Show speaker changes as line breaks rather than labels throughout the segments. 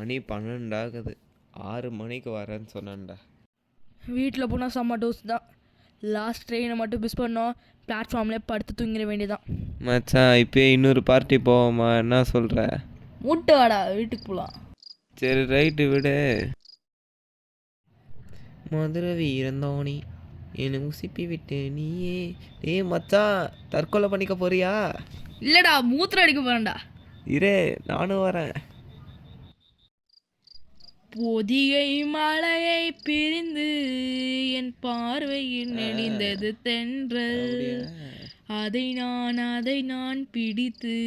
மணி 12 ஆகுது. 6 மணிக்கு வரேன்னு சொன்னேன்டா.
வீட்டில் போனால் செம்ம டோஸ் தான். லாஸ்ட் ட்ரெயினை மட்டும் மிஸ் பண்ணோம், பிளாட்ஃபார்ம்லேயே படுத்து தூங்கிட வேண்டியதான்.
மச்சான் இப்போயே இன்னொரு பார்ட்டி போவோமா? என்ன சொல்கிற?
மூட்டை வாடா, வீட்டுக்கு போகலாம்.
சரி ரைட்டு விடு. மதுரை வீரந்தோணி என்னை உசிப்பி விட்டு நீயே. மச்சான் தற்கொலை பண்ணிக்க போறியா?
இல்லைடா, மூத்திரம் அடிக்க போகிறேன்டா.
இரே நானும் வரேன்.
பொதிகை மலையை பிரிந்து என் பார்வையில் நெளிந்தது தென்றல், அதை நான் பிடித்து.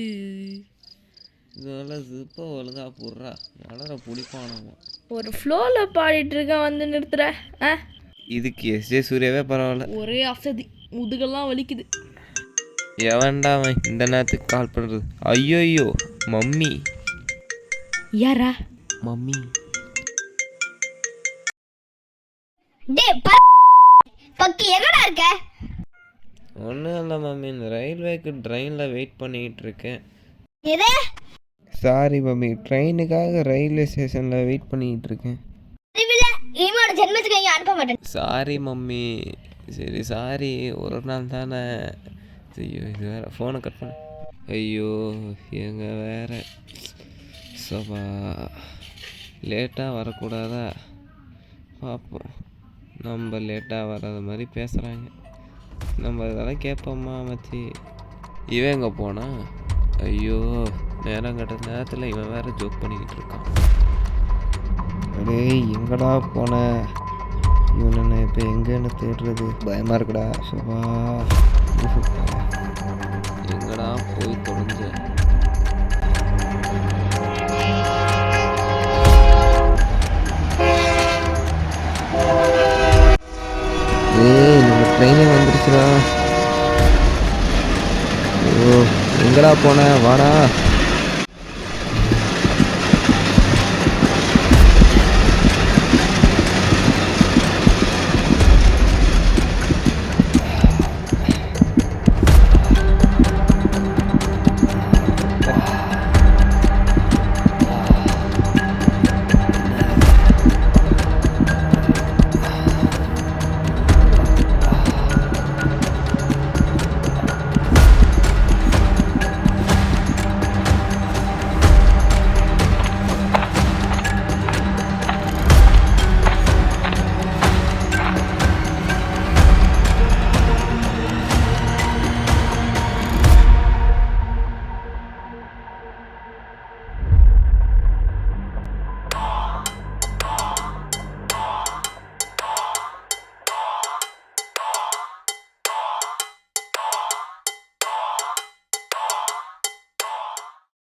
இதெல்லாம் இப்போ ஒழுங்கா போடுறா, வளர பிடிப்பானவா.
ஒரு ஃப்ளோவில் பாடிட்டு இருக்கேன், வந்து நிறுத்துற.
இதுக்கு எஸ்ஜே சூர்யாவே பரவாயில்ல.
ஒரே அசதி, முதுகெல்லாம் வலிக்குது.
எவன்டா அவன் இந்த நேரத்துக்கு கால் பண்ணுறது? ஐயோ மம்மி.
யாரா?
மம்மி. ஒன்றும் இல்லை மம்மி, இந்த ரயில்வேக்கு ட்ரெயினில் வெயிட் பண்ணிகிட்டு இருக்கேன். சாரி மம்மி, ட்ரெயினுக்காக ரயில்வே ஸ்டேஷனில் வெயிட் பண்ணிகிட்டு இருக்கேன். Sorry mummy. சரி சாரி, ஒரு நாள் தானே. ஐயோ இது வேறு, ஃபோனை கட் பண்ண. ஐயோ எங்க வேறு சபா, லேட்டாக வரக்கூடாதா? பார்ப்போம். நம்ம லேட்டாக வராத மாதிரி பேசுகிறாங்க, நம்ம இதெல்லாம் கேட்போம்மா மச்சி. இவன் எங்கே போனா? ஐயோ நேரம் கட்ட நேரத்தில் இவன் வேறு ஜோக் பண்ணிக்கிட்டு இருக்கான். அடே எங்கடா போன? இவனை இப்போ எங்கன்னு தேடுறது பயமாக இருக்குடா. சபா எங்கடா போய் தொலைஞ்ச? நம்ம ட்ரெயினே வந்துருச்சுடா. ஓ எங்கடா போன? வாடா.